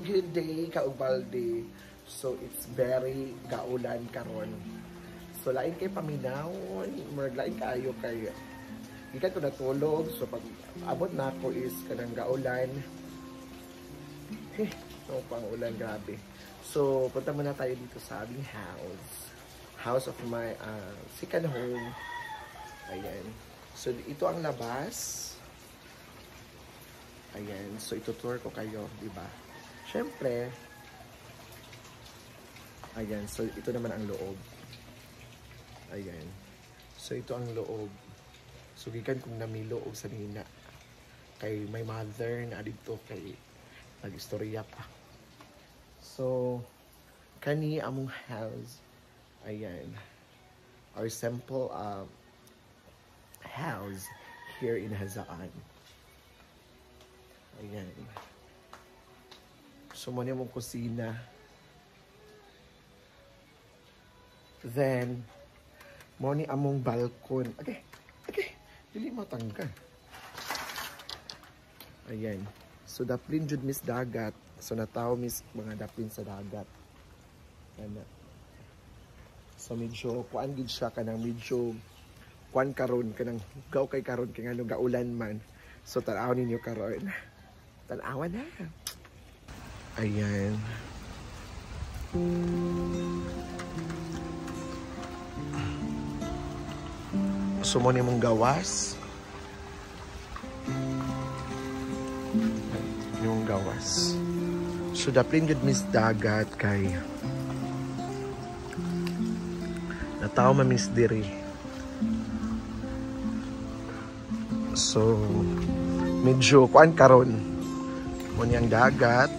good day, kaugbalde. So, it's very gaulan karon. So, lain kay paminawon, lain kayo kay ikan ko natulog. So, pag abot na ako is kanang gaulan. No, pang ulan, grabe. So, punta muna tayo dito sa aming house. House of my second home. Ayan. So, ito ang labas. Ayan. So, itutour ko kayo, diba? Siyempre, ayan. So, ito naman ang loob. Ayan. So, ito ang loob. So, gikan kung namilo o sanina. Kay my mother na dito kay nag-istorya pa. So, kani among house. Ayan. Our simple house here in Hazaan. Ayan. So, muna mong kusina. Then, muna among balkon. Okay. Dili mo tanggal. Ayan. So, daplin jud mis dagat. So, nataw mis mga daplin sa dagat. Ayan. So, medyo, kuan gid siya kanang medyo kuan karon kanang gaw kay karon kay ngano gaulan man. So, tanaw ninyo karon. Tanawan na. Ayan. So, mo mong gawas. Yung gawas. So, daplin yun mis dagat kay nataw mamis diri. So, medyo kuan karon. Munyang dagat.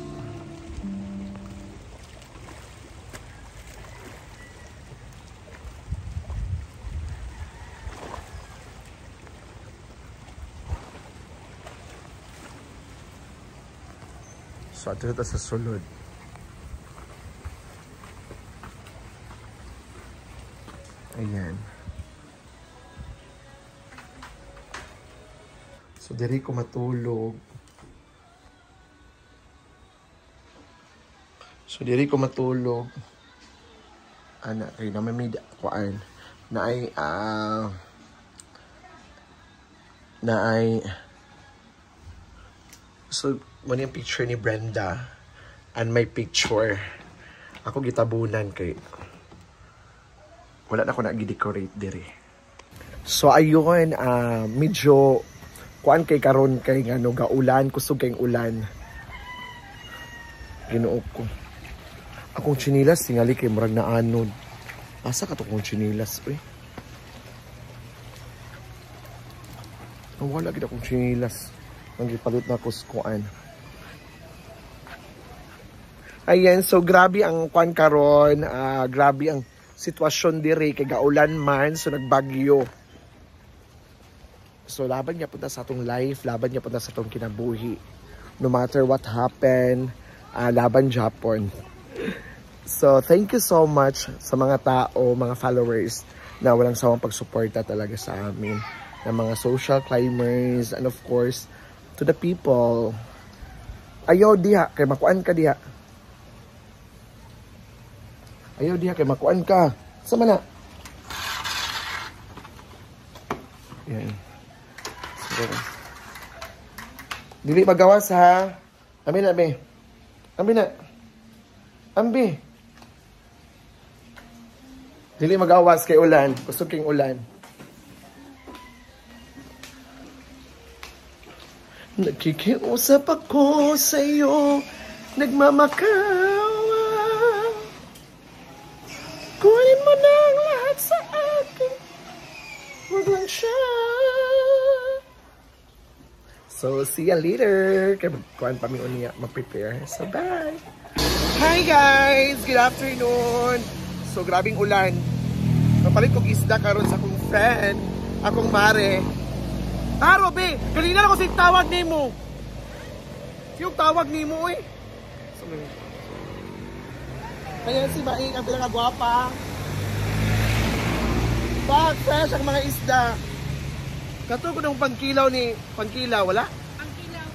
So, ato ito sa sulod. Ayan. So, diri ko matulog. So, diri ko matulog. Ana, kay na may kuan. Na ay so, muna yung picture ni Brenda and my picture. Ako gitabunan kay wala na ako nag-decorate diri. So, ayun, medyo kuan kay karon kay ngano gaulan, kusog kay ulan. Ginoo ko. Akong chinilas, tingali kay murag na anod. Asa ka to kong chinilas, eh? Wala gid akong chinilas. Nanggipalit na ko skuan. Ayan, so grabe ang kuan karon, grabe ang sitwasyon diri kay gaulan man, so nagbagyo. So laban niya punta sa atong life, laban niya punta sa atong kinabuhi. No matter what happen, laban Japon. So, thank you so much sa mga tao, mga followers na walang sawang pagsuporta talaga sa amin. Na mga social climbers and of course, to the people. Ayaw diha, kay makuan ka diha. Ayaw diha, kay makuan ka. Sama na. Yan. So, dili magawas ha. Ambi na, ambi. Ambi na. Ambi. Dili magawas kay ulan. Kusog king ulan. Nakikiusap ako sa iyo, nagmamakawa. Kunin mo na ang lahat sa akin. Huwag lang siya. So, see you later. Kaya kuhaan pa mi unya mag-prepare. So, bye. Hi guys! Good afternoon. So, grabing ulan. Napalit kong isda karon sa akong friend, akong mare. Robe! Kanina lang ko sa tawag ni mo. Yung tawag ni mo eh. So, kaya si Maing ang pinakagwapa. Pag fresh ang mga isda. Katugod ng pangkilaw ni... Pangkilaw, wala? Pangkilaw.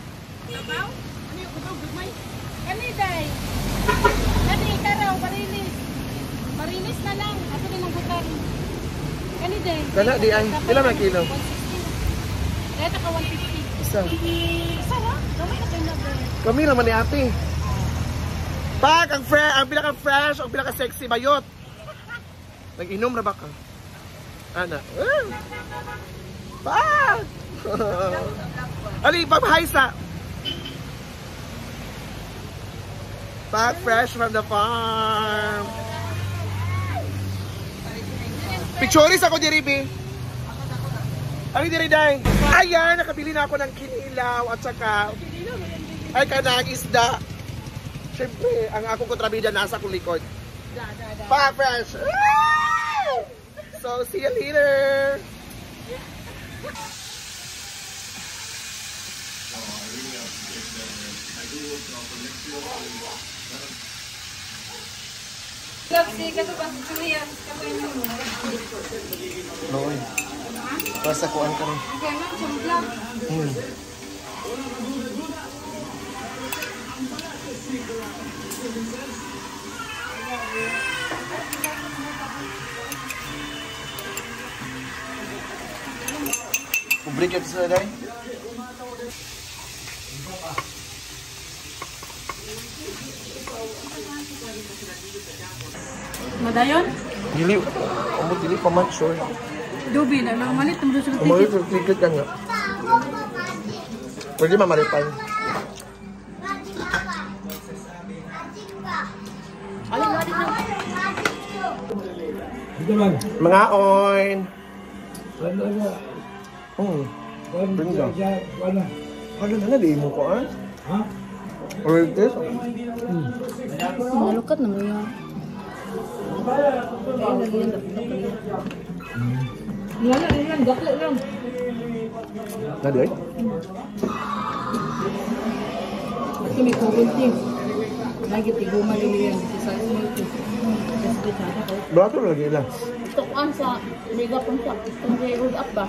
Sabaw? Ano yung sabaw? Gugmay? Kaniday. Kani, karaw, parilis. Parilis na lang. Ako din ang bukan. Kaniday. Kana di ay. Ilan ang kilo? 160. Kaya taka 150. Isa. Isa ha? Gamay ka kayo na ba? Kami naman ni ate. Pag, ang pinaka-fresh, ang pinaka-sexy, bayot. Nag-inom na ba ka? Ana. Pag! Ali, pamahaysa. Pag, fresh from the farm. Pictures ako, Jeriby. Ay, diri day. Ayan, nakabili na ako ng kinilaw at saka ay kanang isda. Siyempre, ang akong kontrabida nasa akong likod. Pa, fresh. So, see you later. Noy. Basta kuan ka rin. Publiket sa day. Madayon? Dili, amo dili pa man sure. Dubi na lang malit mo sa Umalit sa ticket ka nga. Pwede mamalipan. Mga oin. Brinda. Ano na di mo ko ah? Ha? Or this? Nalukat na mo yan. Wala lang, gakla lang. Nadi ay? Kasi may kubunti. Lagi tiguman din yan. Sa iyo ito. Bato lagi lang. Tukuan sa mega punta. Kung may roll up ba?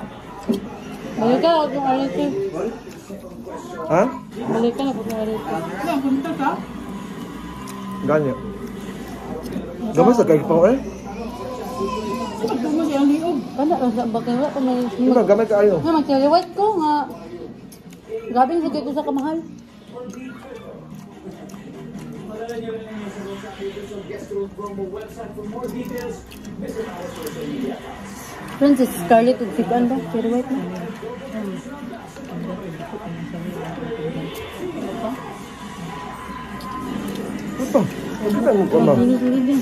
Balik ka na kung alit eh. Ha? Balik ka na kung alit eh. Yan, punta ka? Ganyan. Gamas sa kaya pa eh? Ito mo siya ang liog. Kana, bakit wala ko may... Hindi ba, gamay ka ayaw. Nga, mag-teliwat ko nga. Gabing lagay ko sa kamahal. Princess Scarlett ug sikuan ba? Teliwat na. Apa? Ano mo ko ma? Dili din.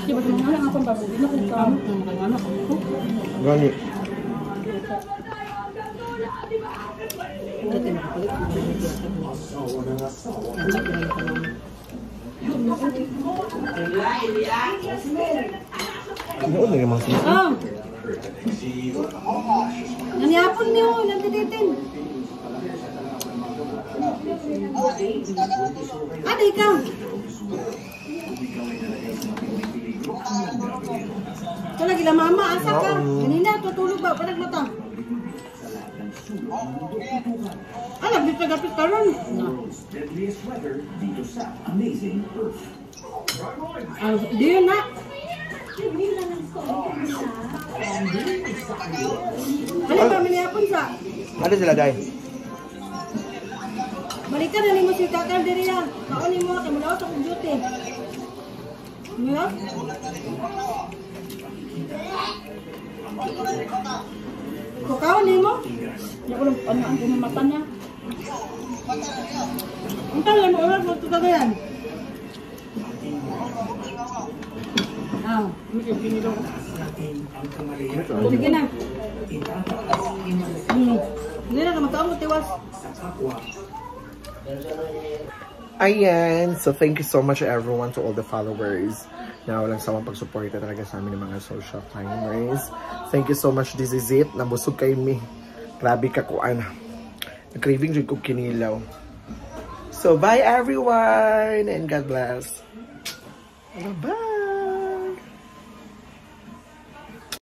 Di ba mga anak akong babuti na kung kamot ng mga anak ko? Gani. Ano na yung mga sisi? Ah! Nangyapon niyo, nagtititin. Ano ikaw? Ito lagi na mama, asa ka? Kanina, tutulog ba? Parang mata. Alam, dito gapit ka ron. Di yun na. Ano ba miniyapon sa? Ano sila day? Balikan na ni mo si Kakal diri yan. Kaon ni mo, kay mulaw sa kong duty. Mula? Kukaon ni mo? Hindi ko lang ano ang kumamatan niya. Ang talan mo, oras mo ito kagayan. Ah, sige na. Hindi na, kamataon mo tiwas. Ayan, so thank you so much everyone, to all the followers na walang sawang pagsuporta talaga sa amin ng mga social climbers. Thank you so much, this is it. Nabusog kay me. Grabe ka kuan. Nag-craving dyan kong kinilaw. So bye everyone and God bless. Bye-bye.